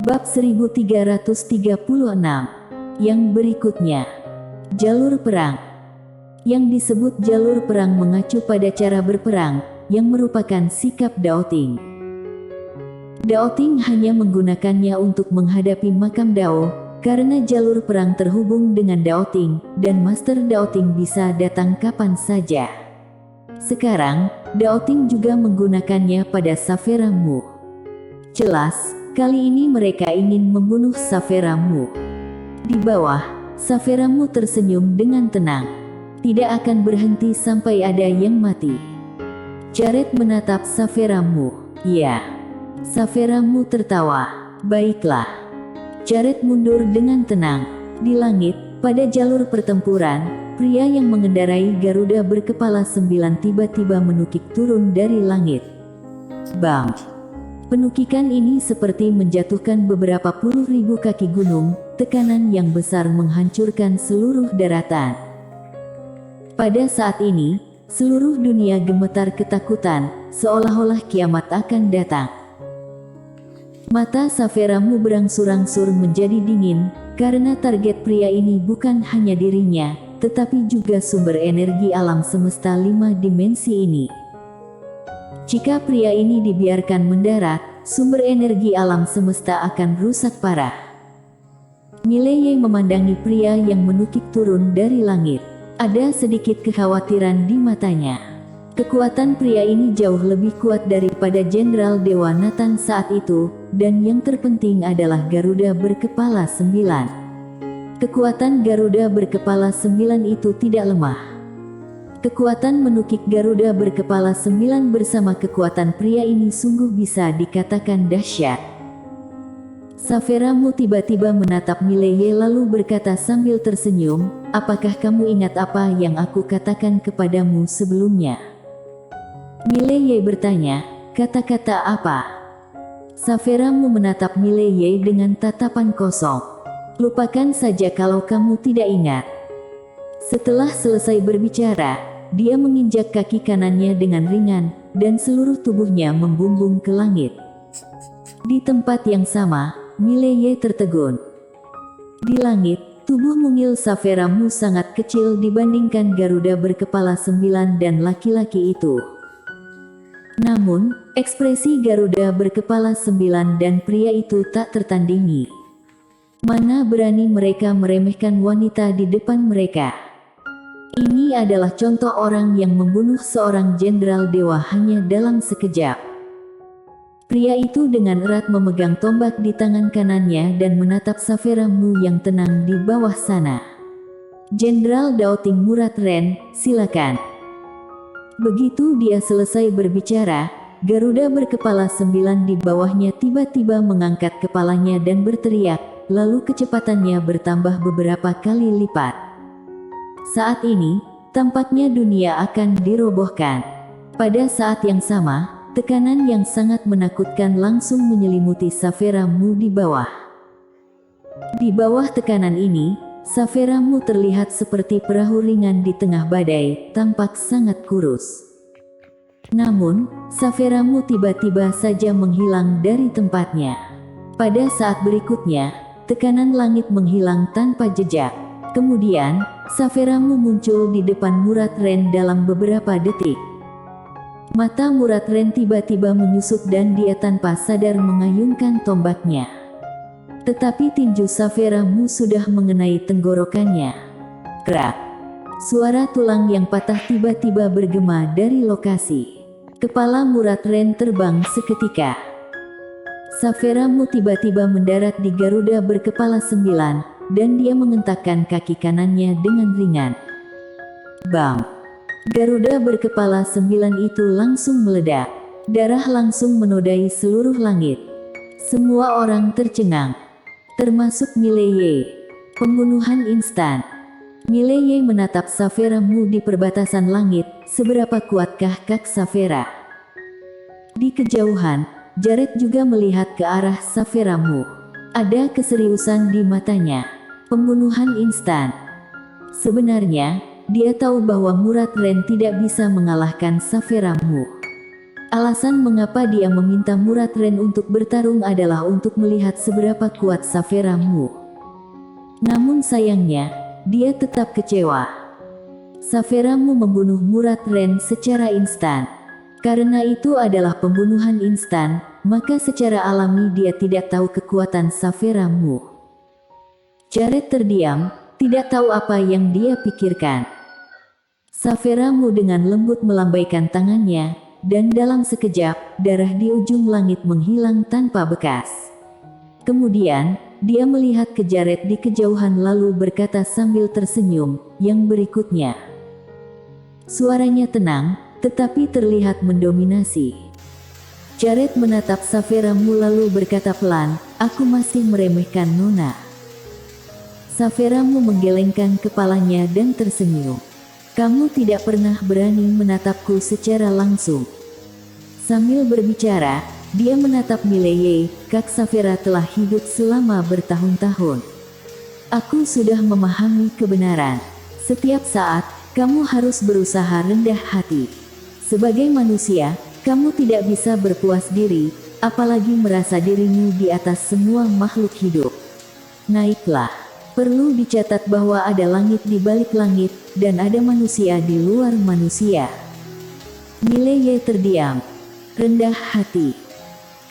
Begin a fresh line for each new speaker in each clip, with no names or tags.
Bab 1336. Yang berikutnya, jalur perang. Yang disebut jalur perang mengacu pada cara berperang, yang merupakan sikap Daoting. Daoting hanya menggunakannya untuk menghadapi makam Dao, karena jalur perang terhubung dengan Daoting, dan Master Daoting bisa datang kapan saja. Sekarang, Daoting juga menggunakannya pada Saphira Mu. Jelas, kali ini mereka ingin membunuh Saphira Mu. Di bawah, Saphira Mu tersenyum dengan tenang. Tidak akan berhenti sampai ada yang mati. Jared menatap Saphira Mu. Ya. Saphira Mu tertawa. Baiklah. Jared mundur dengan tenang. Di langit, pada jalur pertempuran, pria yang mengendarai Garuda berkepala 9 tiba-tiba menukik turun dari langit. Bang! Penukikan ini seperti menjatuhkan beberapa puluh ribu kaki gunung, tekanan yang besar menghancurkan seluruh daratan. Pada saat ini, seluruh dunia gemetar ketakutan, seolah-olah kiamat akan datang. Mata Saphira Mu berangsur-angsur menjadi dingin, karena target pria ini bukan hanya dirinya, tetapi juga sumber energi alam semesta 5 dimensi ini. Jika pria ini dibiarkan mendarat, sumber energi alam semesta akan rusak parah. Mileye memandangi pria yang menukik turun dari langit. Ada sedikit kekhawatiran di matanya. Kekuatan pria ini jauh lebih kuat daripada Jenderal Dewa Nathan saat itu, dan yang terpenting adalah Garuda berkepala 9. Kekuatan Garuda berkepala 9 itu tidak lemah. Kekuatan menukik Garuda berkepala 9 bersama kekuatan pria ini sungguh bisa dikatakan dahsyat. Saphira Mu tiba-tiba menatap Mileye lalu berkata sambil tersenyum, "Apakah kamu ingat apa yang aku katakan kepadamu sebelumnya?" Mileye bertanya, "Kata-kata apa?" Saphira Mu menatap Mileye dengan tatapan kosong. "Lupakan saja kalau kamu tidak ingat." Setelah selesai berbicara, dia menginjak kaki kanannya dengan ringan, dan seluruh tubuhnya membumbung ke langit. Di tempat yang sama, Mileye tertegun. Di langit, tubuh mungil Saphira Mu sangat kecil dibandingkan Garuda berkepala 9 dan laki-laki itu. Namun, ekspresi Garuda berkepala 9 dan pria itu tak tertandingi. Mana berani mereka meremehkan wanita di depan mereka. Ini adalah contoh orang yang membunuh seorang jenderal dewa hanya dalam sekejap. Pria itu dengan erat memegang tombak di tangan kanannya dan menatap Saphira Mu yang tenang di bawah sana. "Jenderal Daoting Murat Ren, silakan." Begitu dia selesai berbicara, Garuda berkepala 9 di bawahnya tiba-tiba mengangkat kepalanya dan berteriak, lalu kecepatannya bertambah beberapa kali lipat. Saat ini, tampaknya dunia akan dirobohkan. Pada saat yang sama, tekanan yang sangat menakutkan langsung menyelimuti Saphira Mu di bawah. Di bawah tekanan ini, Saphira Mu terlihat seperti perahu ringan di tengah badai, tampak sangat kurus. Namun, Saphira Mu tiba-tiba saja menghilang dari tempatnya. Pada saat berikutnya, tekanan langit menghilang tanpa jejak. Kemudian, Saphira Mu muncul di depan Murat Ren dalam beberapa detik. Mata Murat Ren tiba-tiba menyusut dan dia tanpa sadar mengayunkan tombaknya. Tetapi tinju Saphira Mu sudah mengenai tenggorokannya. Krak! Suara tulang yang patah tiba-tiba bergema dari lokasi. Kepala Murat Ren terbang seketika. Saphira Mu tiba-tiba mendarat di Garuda berkepala 9. Dan dia mengentakkan kaki kanannya dengan ringan. Bang! Garuda berkepala 9 itu langsung meledak. Darah langsung menodai seluruh langit. Semua orang tercengang. Termasuk Mileye. Pembunuhan instan. Mileye menatap Saphira Mu di perbatasan langit, seberapa kuatkah kaki Saphira? Di kejauhan, Jared juga melihat ke arah Saphira Mu. Ada keseriusan di matanya. Pembunuhan instan. Sebenarnya, dia tahu bahwa Murat Ren tidak bisa mengalahkan Saphira Mu. Alasan mengapa dia meminta Murad Ren untuk bertarung adalah untuk melihat seberapa kuat Saphira Mu. Namun sayangnya, dia tetap kecewa. Saphira Mu membunuh Murad Ren secara instan. Karena itu adalah pembunuhan instan, maka secara alami dia tidak tahu kekuatan Saphira Mu. Jared terdiam, tidak tahu apa yang dia pikirkan. Saphira Mu dengan lembut melambaikan tangannya, dan dalam sekejap, darah di ujung langit menghilang tanpa bekas. Kemudian, dia melihat ke Jared di kejauhan lalu berkata sambil tersenyum, yang berikutnya. Suaranya tenang, tetapi terlihat mendominasi. Jared menatap Saphira Mu lalu berkata pelan, "Aku masih meremehkan Nona." Saphira Mu menggelengkan kepalanya dan tersenyum. "Kamu tidak pernah berani menatapku secara langsung." Sambil berbicara, dia menatap Mileye, Kak Saphira telah hidup selama bertahun-tahun. "Aku sudah memahami kebenaran. Setiap saat, kamu harus berusaha rendah hati. Sebagai manusia, kamu tidak bisa berpuas diri, apalagi merasa dirimu di atas semua makhluk hidup. Naiklah. Perlu dicatat bahwa ada langit di balik langit, dan ada manusia di luar manusia." Mileye terdiam. Rendah hati.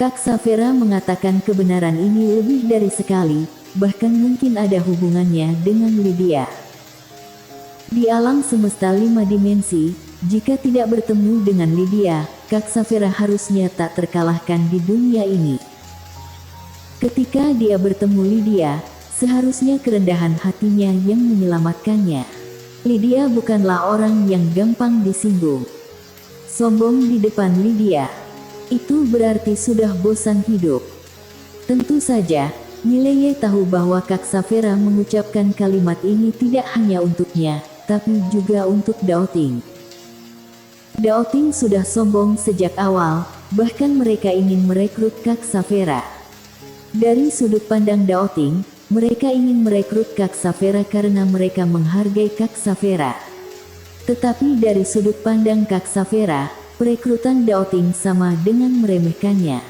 Kak Saphira mengatakan kebenaran ini lebih dari sekali, bahkan mungkin ada hubungannya dengan Lydia. Di alam semesta 5 dimensi, jika tidak bertemu dengan Lydia, Kak Saphira harusnya tak terkalahkan di dunia ini. Ketika dia bertemu Lydia, seharusnya kerendahan hatinya yang menyelamatkannya. Lydia bukanlah orang yang gampang disinggung. Sombong di depan Lydia, itu berarti sudah bosan hidup. Tentu saja, Mileye tahu bahwa Kak Saphira mengucapkan kalimat ini tidak hanya untuknya, tapi juga untuk Daoting. Daoting sudah sombong sejak awal, bahkan mereka ingin merekrut Kak Saphira. Dari sudut pandang Daoting, mereka ingin merekrut Kak Saphira karena mereka menghargai Kak Saphira. Tetapi dari sudut pandang Kak Saphira, perekrutan Daoting sama dengan meremehkannya.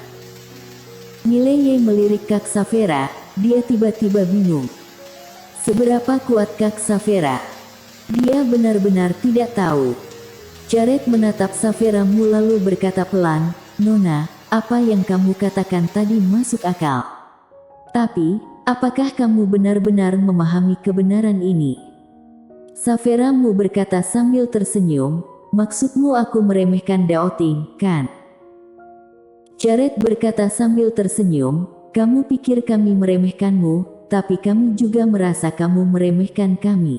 Mileye melirik Kak Saphira, dia tiba-tiba bingung. Seberapa kuat Kak Saphira? Dia benar-benar tidak tahu. Jared menatap Saphira Mu lalu berkata pelan, "Nona, apa yang kamu katakan tadi masuk akal. Tapi, apakah kamu benar-benar memahami kebenaran ini?" Saphira Mu berkata sambil tersenyum, "Maksudmu aku meremehkan Daoting, kan?" Jared berkata sambil tersenyum, "Kamu pikir kami meremehkanmu, tapi kami juga merasa kamu meremehkan kami."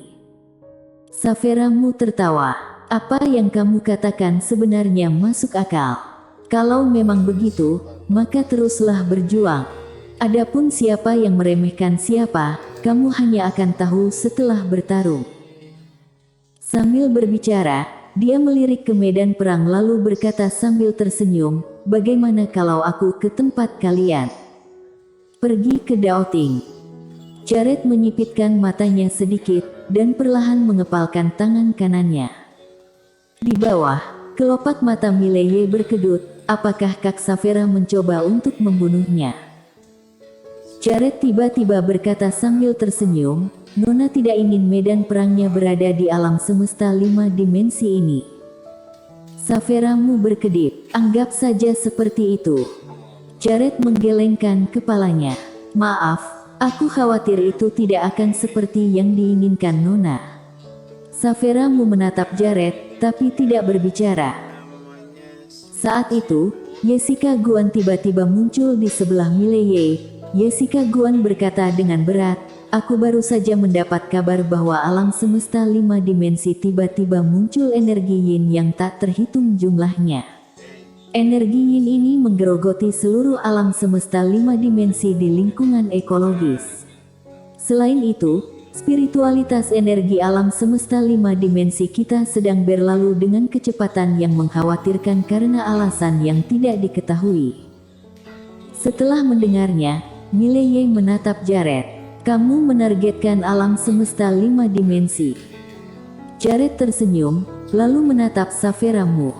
Saphira Mu tertawa. "Apa yang kamu katakan sebenarnya masuk akal. Kalau memang begitu, maka teruslah berjuang. Adapun siapa yang meremehkan siapa, kamu hanya akan tahu setelah bertarung." Sambil berbicara, dia melirik ke medan perang lalu berkata sambil tersenyum, "Bagaimana kalau aku ke tempat kalian? Pergi ke Daoting." Jared menyipitkan matanya sedikit, dan perlahan mengepalkan tangan kanannya. Di bawah, kelopak mata Mileye berkedut, apakah Kak Saphira mencoba untuk membunuhnya? Jared tiba-tiba berkata sambil tersenyum, "Nona tidak ingin medan perangnya berada di alam semesta 5 dimensi ini." Saphira Mu berkedip, "Anggap saja seperti itu." Jared menggelengkan kepalanya. "Maaf, aku khawatir itu tidak akan seperti yang diinginkan Nona." Saphira Mu menatap Jared, tapi tidak berbicara. Saat itu, Jessica Guan tiba-tiba muncul di sebelah Mileye. Jessica Guan berkata dengan berat, "Aku baru saja mendapat kabar bahwa alam semesta 5 dimensi tiba-tiba muncul energi yin yang tak terhitung jumlahnya. Energi yin ini menggerogoti seluruh alam semesta 5 dimensi di lingkungan ekologis. Selain itu, spiritualitas energi alam semesta 5 dimensi kita sedang berlalu dengan kecepatan yang mengkhawatirkan karena alasan yang tidak diketahui." Setelah mendengarnya, Mileye menatap Jared. "Kamu menargetkan alam semesta 5 dimensi." Jared tersenyum, lalu menatap Saphira Mu.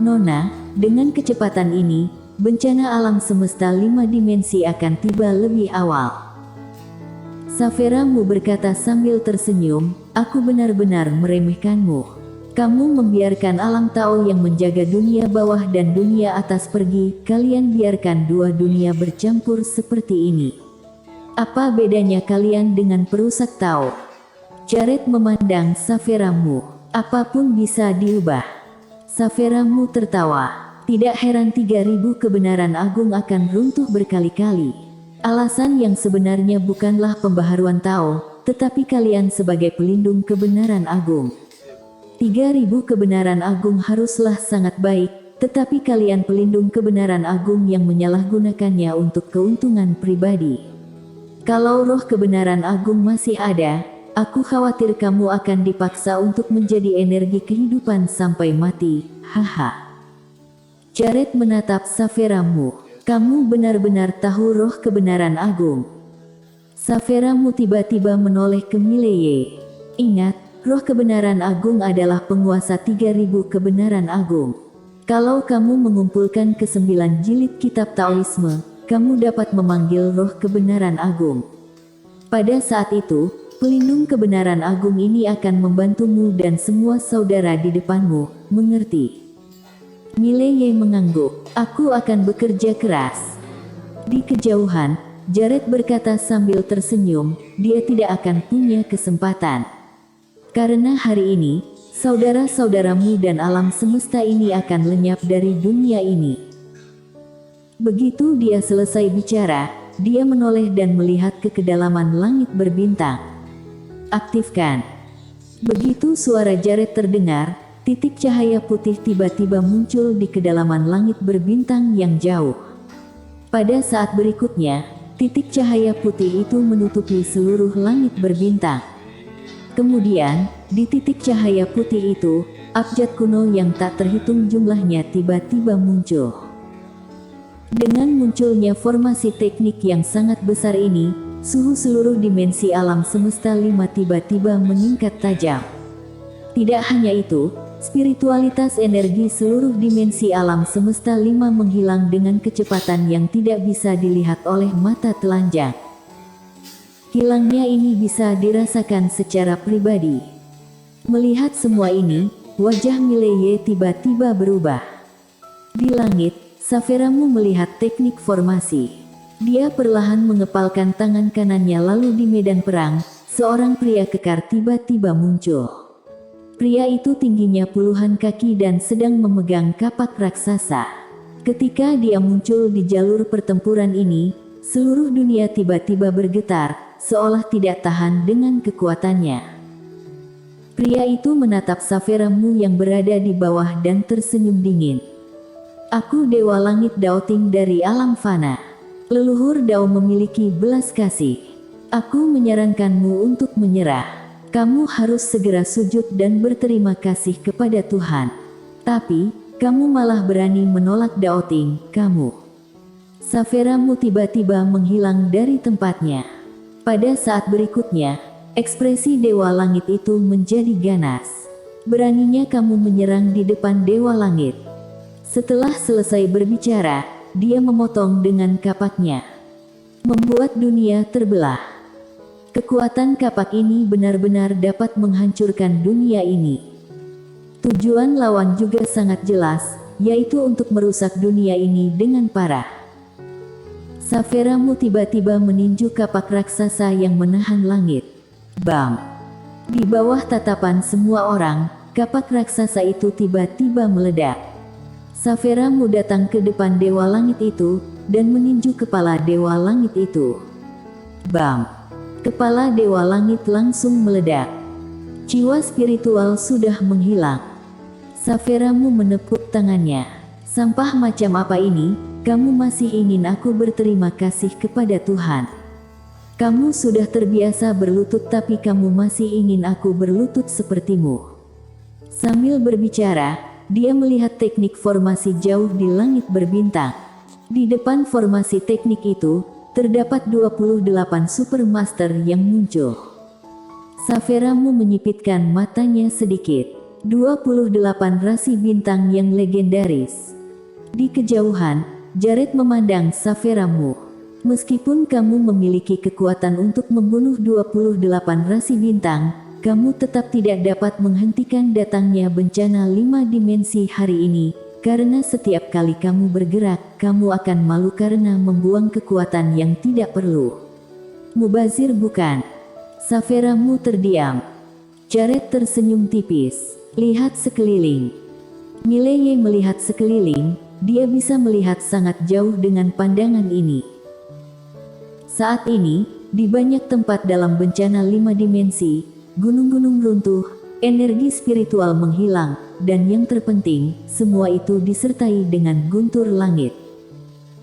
"Nona, dengan kecepatan ini, bencana alam semesta 5 dimensi akan tiba lebih awal. Saphira Mu berkata sambil tersenyum, aku benar-benar meremehkanmu. Kamu membiarkan alam Tao yang menjaga dunia bawah dan dunia atas pergi, kalian biarkan dua dunia bercampur seperti ini. Apa bedanya kalian dengan perusak Tao? Jared memandang Saphira Mu. Apapun bisa diubah. Saphira Mu tertawa. Tidak heran 3000 kebenaran agung akan runtuh berkali-kali. Alasan yang sebenarnya bukanlah pembaharuan Tao, tetapi kalian sebagai pelindung kebenaran agung. 3000 kebenaran agung haruslah sangat baik, tetapi kalian pelindung kebenaran agung yang menyalahgunakannya untuk keuntungan pribadi. Kalau roh kebenaran agung masih ada, aku khawatir kamu akan dipaksa untuk menjadi energi kehidupan sampai mati, haha. Jared menatap Saphira Mu. Kamu benar-benar tahu roh kebenaran agung. Saphira Mu tiba-tiba menoleh ke Mileye. Ingat, roh kebenaran agung adalah penguasa 3000 kebenaran agung. Kalau kamu mengumpulkan ke-9 jilid kitab Taoisme, kamu dapat memanggil roh kebenaran agung. Pada saat itu, pelindung kebenaran agung ini akan membantumu dan semua saudara di depanmu, mengerti? Mileye mengangguk, aku akan bekerja keras. Di kejauhan, Jared berkata sambil tersenyum, dia tidak akan punya kesempatan. Karena hari ini, saudara-saudaramu dan alam semesta ini akan lenyap dari dunia ini. Begitu dia selesai bicara, dia menoleh dan melihat ke kedalaman langit berbintang. Aktifkan. Begitu suara Jared terdengar, titik cahaya putih tiba-tiba muncul di kedalaman langit berbintang yang jauh. Pada saat berikutnya, titik cahaya putih itu menutupi seluruh langit berbintang. Kemudian, di titik cahaya putih itu, abjad kuno yang tak terhitung jumlahnya tiba-tiba muncul. Dengan munculnya formasi teknik yang sangat besar ini, suhu seluruh dimensi alam semesta 5 tiba-tiba meningkat tajam. Tidak hanya itu, spiritualitas energi seluruh dimensi alam semesta 5 menghilang dengan kecepatan yang tidak bisa dilihat oleh mata telanjang. Hilangnya ini bisa dirasakan secara pribadi. Melihat semua ini, wajah Mileye tiba-tiba berubah. Di langit, Saphira Mu melihat teknik formasi. Dia perlahan mengepalkan tangan kanannya lalu di medan perang, seorang pria kekar tiba-tiba muncul. Pria itu tingginya puluhan kaki dan sedang memegang kapak raksasa. Ketika dia muncul di jalur pertempuran ini, seluruh dunia tiba-tiba bergetar, seolah tidak tahan dengan kekuatannya. Pria itu menatap Saphira Mu yang berada di bawah dan tersenyum dingin. Aku Dewa Langit Dao Ting dari alam fana. Leluhur Dao memiliki belas kasih. Aku menyarankanmu untuk menyerah. Kamu harus segera sujud dan berterima kasih kepada Tuhan. Tapi, kamu malah berani menolak Dao Ting, kamu. Saphira Mu tiba-tiba menghilang dari tempatnya. Pada saat berikutnya, ekspresi Dewa Langit itu menjadi ganas. Beraninya kamu menyerang di depan Dewa Langit. Setelah selesai berbicara, dia memotong dengan kapaknya. Membuat dunia terbelah. Kekuatan kapak ini benar-benar dapat menghancurkan dunia ini. Tujuan lawan juga sangat jelas, yaitu untuk merusak dunia ini dengan parah. Saphira Mu tiba-tiba meninju kapak raksasa yang menahan langit. Bam! Di bawah tatapan semua orang, kapak raksasa itu tiba-tiba meledak. Saphira Mu datang ke depan Dewa Langit itu, dan meninju kepala Dewa Langit itu. Bam! Kepala Dewa Langit langsung meledak. Jiwa spiritual sudah menghilang. Saphira Mu menepuk tangannya. Sampah macam apa ini? Kamu masih ingin aku berterima kasih kepada Tuhan. Kamu sudah terbiasa berlutut tapi kamu masih ingin aku berlutut sepertimu. Sambil berbicara, dia melihat teknik formasi jauh di langit berbintang. Di depan formasi teknik itu, terdapat 28 Supermaster yang muncul. Saphira Mu menyipitkan matanya sedikit. 28 rasi bintang yang legendaris. Di kejauhan, Jared memandang Saveramu. Meskipun kamu memiliki kekuatan untuk membunuh 28 rasi bintang, kamu tetap tidak dapat menghentikan datangnya bencana 5 dimensi hari ini, karena setiap kali kamu bergerak, kamu akan malu karena membuang kekuatan yang tidak perlu. Mubazir bukan. Saveramu terdiam. Jared tersenyum tipis. Lihat sekeliling. Mileye melihat sekeliling, dia bisa melihat sangat jauh dengan pandangan ini. Saat ini, di banyak tempat dalam bencana 5 dimensi, gunung-gunung runtuh, energi spiritual menghilang, dan yang terpenting, semua itu disertai dengan guntur langit.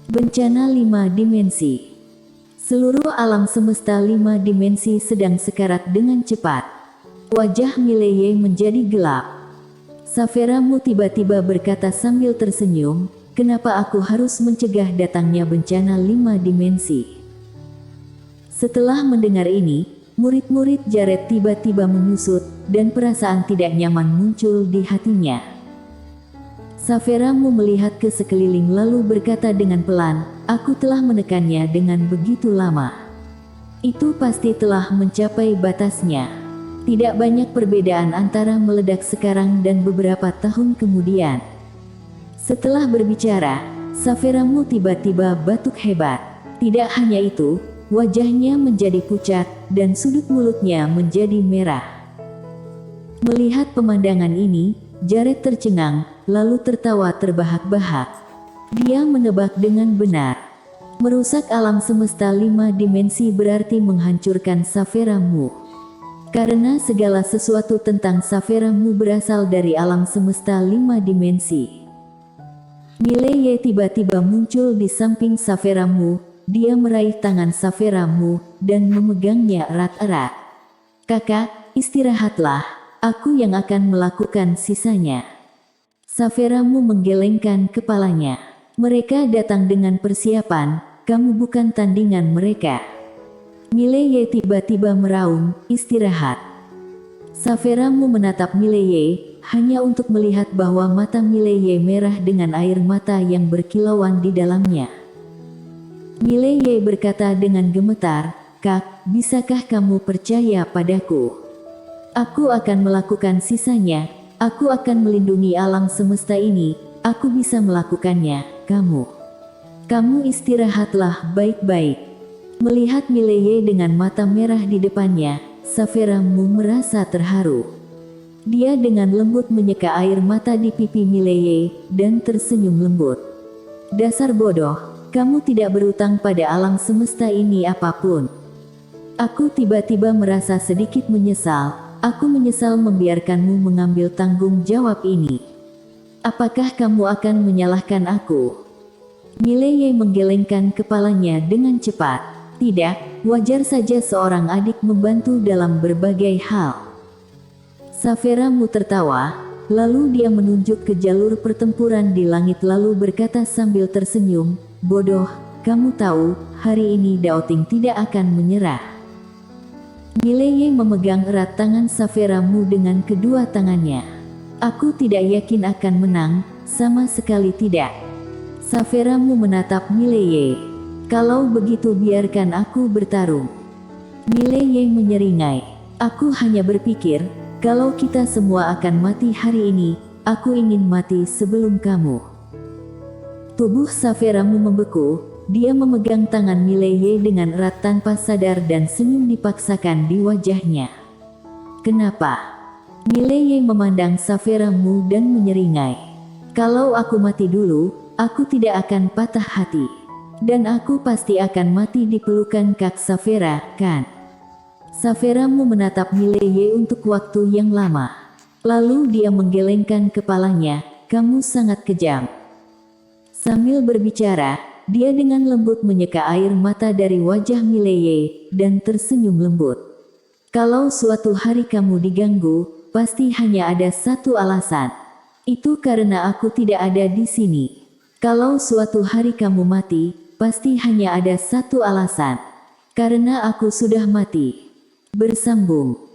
Bencana 5 dimensi. Seluruh alam semesta 5 dimensi sedang sekarat dengan cepat. Wajah Mileye menjadi gelap. Saveramu tiba-tiba berkata sambil tersenyum, kenapa aku harus mencegah datangnya bencana 5 dimensi? Setelah mendengar ini, murid-murid Jared tiba-tiba menyusut, dan perasaan tidak nyaman muncul di hatinya. Saveramu melihat ke sekeliling lalu berkata dengan pelan, aku telah menekannya dengan begitu lama. Itu pasti telah mencapai batasnya. Tidak banyak perbedaan antara meledak sekarang dan beberapa tahun kemudian. Setelah berbicara, Saveramu tiba-tiba batuk hebat. Tidak hanya itu, wajahnya menjadi pucat, dan sudut mulutnya menjadi merah. Melihat pemandangan ini, Jared tercengang, lalu tertawa terbahak-bahak. Dia menebak dengan benar. Merusak alam semesta 5 dimensi berarti menghancurkan Saveramu. Karena segala sesuatu tentang Saveramu berasal dari alam semesta 5 dimensi. Mileye tiba-tiba muncul di samping Saveramu, dia meraih tangan Saveramu, dan memegangnya erat-erat. Kakak, istirahatlah, aku yang akan melakukan sisanya. Saveramu menggelengkan kepalanya. Mereka datang dengan persiapan, kamu bukan tandingan mereka. Mileye tiba-tiba meraung, istirahat. Saveramu menatap Mileye, hanya untuk melihat bahwa mata Mileye merah dengan air mata yang berkilauan di dalamnya. Mileye berkata dengan gemetar, Kak, bisakah kamu percaya padaku? Aku akan melakukan sisanya, aku akan melindungi alam semesta ini, aku bisa melakukannya, kamu. Kamu istirahatlah baik-baik. Melihat Mileye dengan mata merah di depannya, Saveramu merasa terharu. Dia dengan lembut menyeka air mata di pipi Mileye, dan tersenyum lembut. Dasar bodoh, kamu tidak berutang pada alam semesta ini apapun. Aku tiba-tiba merasa sedikit menyesal, aku menyesal membiarkanmu mengambil tanggung jawab ini. Apakah kamu akan menyalahkan aku? Mileye menggelengkan kepalanya dengan cepat. Tidak, wajar saja seorang adik membantu dalam berbagai hal. Saveramu tertawa, lalu dia menunjuk ke jalur pertempuran di langit lalu berkata sambil tersenyum, bodoh, kamu tahu, hari ini Daoting tidak akan menyerah. Mileye memegang erat tangan Saveramu dengan kedua tangannya. Aku tidak yakin akan menang, sama sekali tidak. Saveramu menatap Mileye. Kalau begitu biarkan aku bertarung. Mileye menyeringai. Aku hanya berpikir, kalau kita semua akan mati hari ini, aku ingin mati sebelum kamu. Tubuh Saveramu membeku, dia memegang tangan Mileye dengan erat tanpa sadar dan senyum dipaksakan di wajahnya. Kenapa? Mileye memandang Saveramu dan menyeringai. Kalau aku mati dulu, aku tidak akan patah hati. Dan aku pasti akan mati di pelukan Kak Savera, kan? Saveramu menatap Mileye untuk waktu yang lama. Lalu dia menggelengkan kepalanya, kamu sangat kejam. Sambil berbicara, dia dengan lembut menyeka air mata dari wajah Mileye, dan tersenyum lembut. Kalau suatu hari kamu diganggu, pasti hanya ada satu alasan. Itu karena aku tidak ada di sini. Kalau suatu hari kamu mati, pasti hanya ada satu alasan. Karena aku sudah mati. Bersambung.